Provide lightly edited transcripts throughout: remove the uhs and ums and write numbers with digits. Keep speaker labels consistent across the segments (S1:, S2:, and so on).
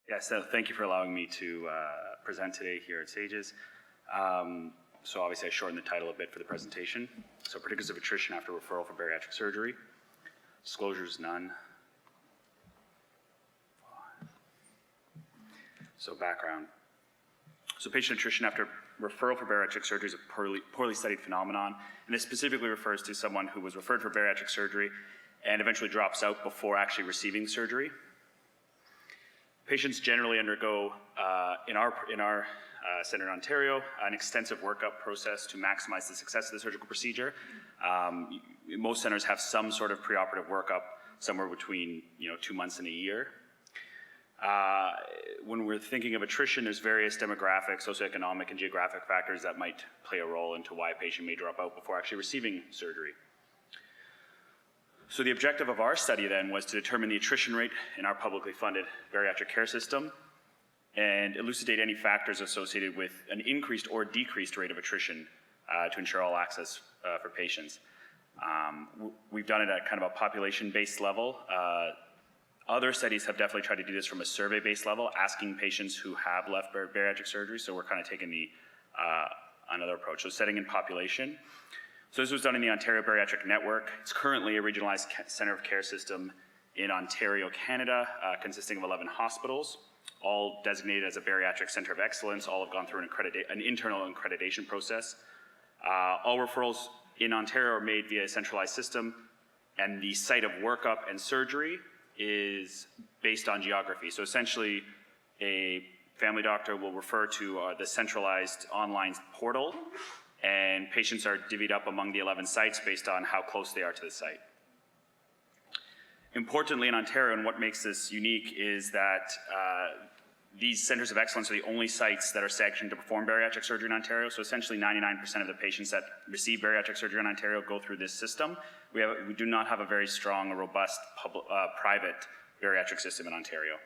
S1: Yeah, so thank you for allowing me to present today here at SAGES. So obviously I shortened the title a bit for the presentation. So Predictors of Attrition after Referral for Bariatric Surgery. Disclosures, none. So background. So patient attrition after referral for bariatric surgery is a poorly studied phenomenon, and this specifically refers to someone who was referred for bariatric surgery and eventually drops out before actually receiving surgery. Patients generally undergo, in our center in Ontario, an extensive workup process to maximize the success of the surgical procedure. Most centers have some sort of preoperative workup, somewhere between 2 months and a year. When we're thinking of attrition, there's various demographic, socioeconomic, and geographic factors that might play a role into why a patient may drop out before actually receiving surgery. So the objective of our study then was to determine the attrition rate in our publicly funded bariatric care system and elucidate any factors associated with an increased or decreased rate of attrition to ensure all access for patients. We've done it at kind of a population-based level. Other studies have definitely tried to do this from a survey-based level, asking patients who have left bariatric surgery, so we're kind of taking the another approach. So setting in population. So this was done in the Ontario Bariatric Network. It's currently a regionalized center of care system in Ontario, Canada, consisting of 11 hospitals, all designated as a bariatric center of excellence. All have gone through an internal accreditation process. All referrals in Ontario are made via a centralized system, and the site of workup and surgery is based on geography. So essentially, a family doctor will refer to the centralized online portal, and patients are divvied up among the 11 sites based on how close they are to the site. Importantly, in Ontario, and what makes this unique is that these centers of excellence are the only sites that are sanctioned to perform bariatric surgery in Ontario. So essentially 99% of the patients that receive bariatric surgery in Ontario go through this system. We do not have a very strong or robust private bariatric system in Ontario.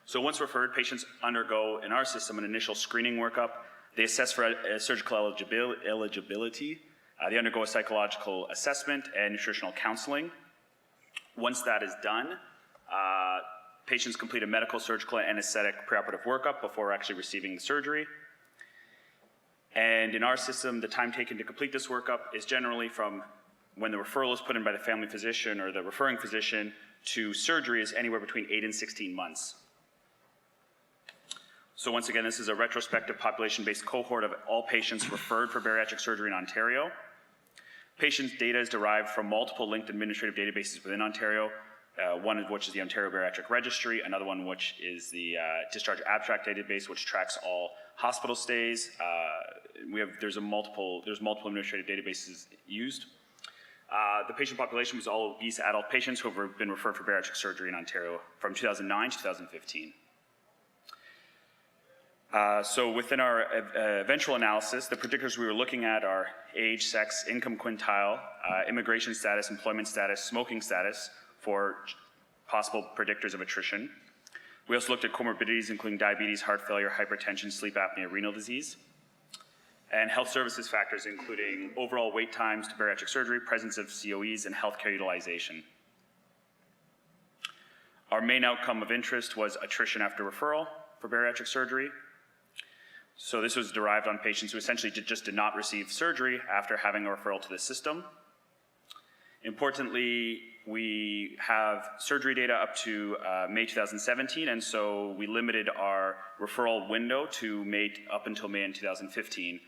S1: So once referred, patients undergo in our system an initial screening workup. They assess for surgical eligibility. They undergo a psychological assessment and nutritional counseling. Once that is done, patients complete a medical, surgical, and anesthetic preoperative workup before actually receiving the surgery. And in our system, the time taken to complete this workup is generally from when the referral is put in by the family physician or the referring physician to surgery is anywhere between 8 and 16 months. So once again, this is a retrospective population-based cohort of all patients referred for bariatric surgery in Ontario. Patients' data is derived from multiple linked administrative databases within Ontario, one of which is the Ontario Bariatric Registry, another one which is the Discharge Abstract Database, which tracks all hospital stays. There's multiple administrative databases used. The patient population was all obese adult patients who have been referred for bariatric surgery in Ontario from 2009 to 2015. So within our eventual analysis, the predictors we were looking at are age, sex, income quintile, immigration status, employment status, smoking status for possible predictors of attrition. We also looked at comorbidities including diabetes, heart failure, hypertension, sleep apnea, renal disease, and health services factors including overall wait times to bariatric surgery, presence of COEs, and healthcare utilization. Our main outcome of interest was attrition after referral for bariatric surgery. So this was derived on patients who essentially just did not receive surgery after having a referral to the system. Importantly, we have surgery data up to May 2017, and so we limited our referral window to up until May in 2015.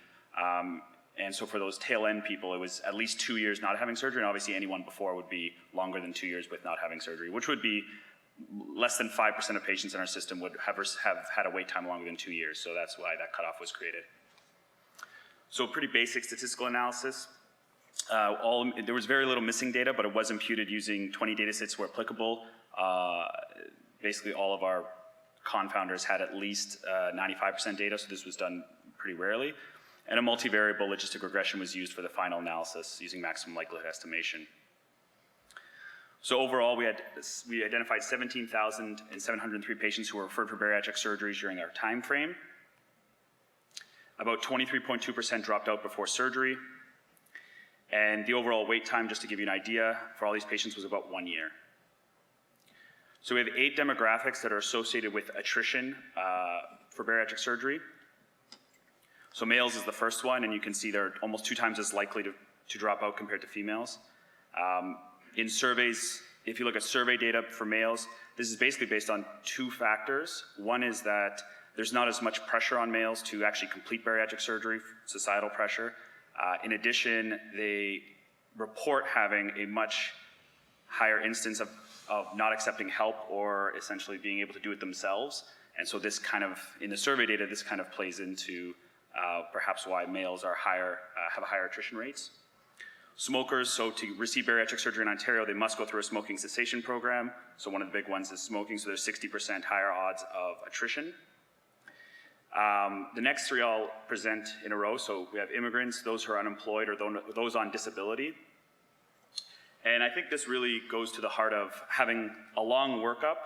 S1: And so for those tail end people, it was at least 2 years not having surgery, and obviously anyone before would be longer than 2 years with not having surgery, which would be less than 5% of patients in our system would have had a wait time longer than 2 years, so that's why that cutoff was created. So pretty basic statistical analysis. There was very little missing data, but it was imputed using 20 data sets where applicable. Basically all of our confounders had at least 95% data, so this was done pretty rarely. And a multivariable logistic regression was used for the final analysis using maximum likelihood estimation. So overall, we identified 17,703 patients who were referred for bariatric surgeries during our time frame. About 23.2% dropped out before surgery. And the overall wait time, just to give you an idea, for all these patients was about 1 year. So we have 8 demographics that are associated with attrition for bariatric surgery. So males is the first one, and you can see they're almost 2 times as likely to drop out compared to females. In surveys, if you look at survey data for males, this is basically based on 2 factors. One is that there's not as much pressure on males to actually complete bariatric surgery, societal pressure. In addition, they report having a much higher instance of not accepting help or essentially being able to do it themselves. And so this kind of, in the survey data, this kind of plays into perhaps why males are higher, have higher attrition rates. Smokers, so to receive bariatric surgery in Ontario, they must go through a smoking cessation program. So one of the big ones is smoking, so there's 60% higher odds of attrition. The next 3 I'll present in a row. So we have immigrants, those who are unemployed, or those on disability. And I think this really goes to the heart of having a long workup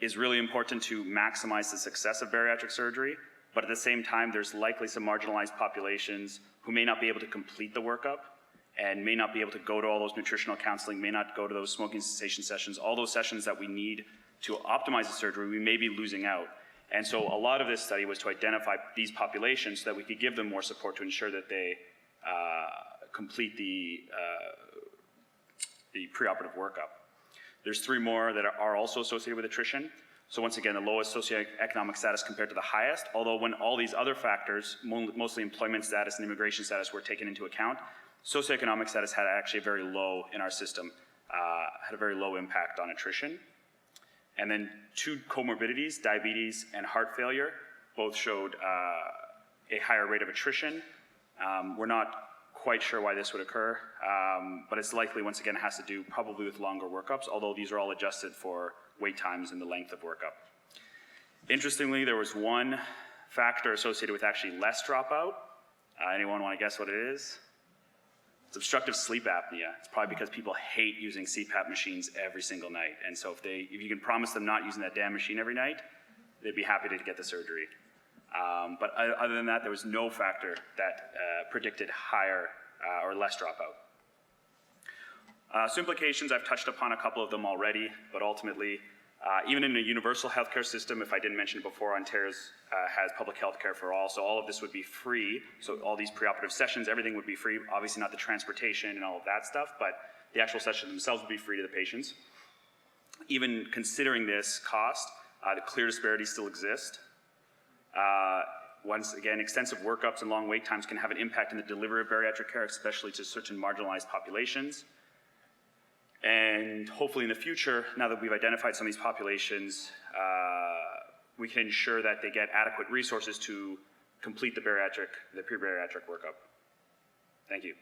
S1: is really important to maximize the success of bariatric surgery, but at the same time, there's likely some marginalized populations who may not be able to complete the workup and may not be able to go to all those nutritional counseling, may not go to those smoking cessation sessions, all those sessions that we need to optimize the surgery, we may be losing out. And so a lot of this study was to identify these populations so that we could give them more support to ensure that they complete the preoperative workup. There's 3 more that are also associated with attrition. So once again, the lowest socioeconomic status compared to the highest, although when all these other factors, mostly employment status and immigration status, were taken into account, socioeconomic status had actually very low in our system, had a very low impact on attrition. And then 2 comorbidities, diabetes and heart failure, both showed a higher rate of attrition. We're not quite sure why this would occur, but it's likely, once again, it has to do probably with longer workups, although these are all adjusted for wait times and the length of workup. Interestingly, there was 1 factor associated with actually less dropout. Anyone want to guess what it is? It's obstructive sleep apnea. It's probably because people hate using CPAP machines every single night. And so if you can promise them not using that damn machine every night, they'd be happy to get the surgery. But other than that, there was no factor that predicted higher or less dropout. So implications, I've touched upon a couple of them already, but ultimately, even in a universal healthcare system, if I didn't mention it before, Ontario's has public healthcare for all, so all of this would be free. So all these preoperative sessions, everything would be free. Obviously not the transportation and all of that stuff, but the actual sessions themselves would be free to the patients. Even considering this cost, the clear disparities still exist. Once again, extensive workups and long wait times can have an impact in the delivery of bariatric care, especially to certain marginalized populations. And hopefully in the future, now that we've identified some of these populations, we can ensure that they get adequate resources to complete the pre-bariatric workup. Thank you.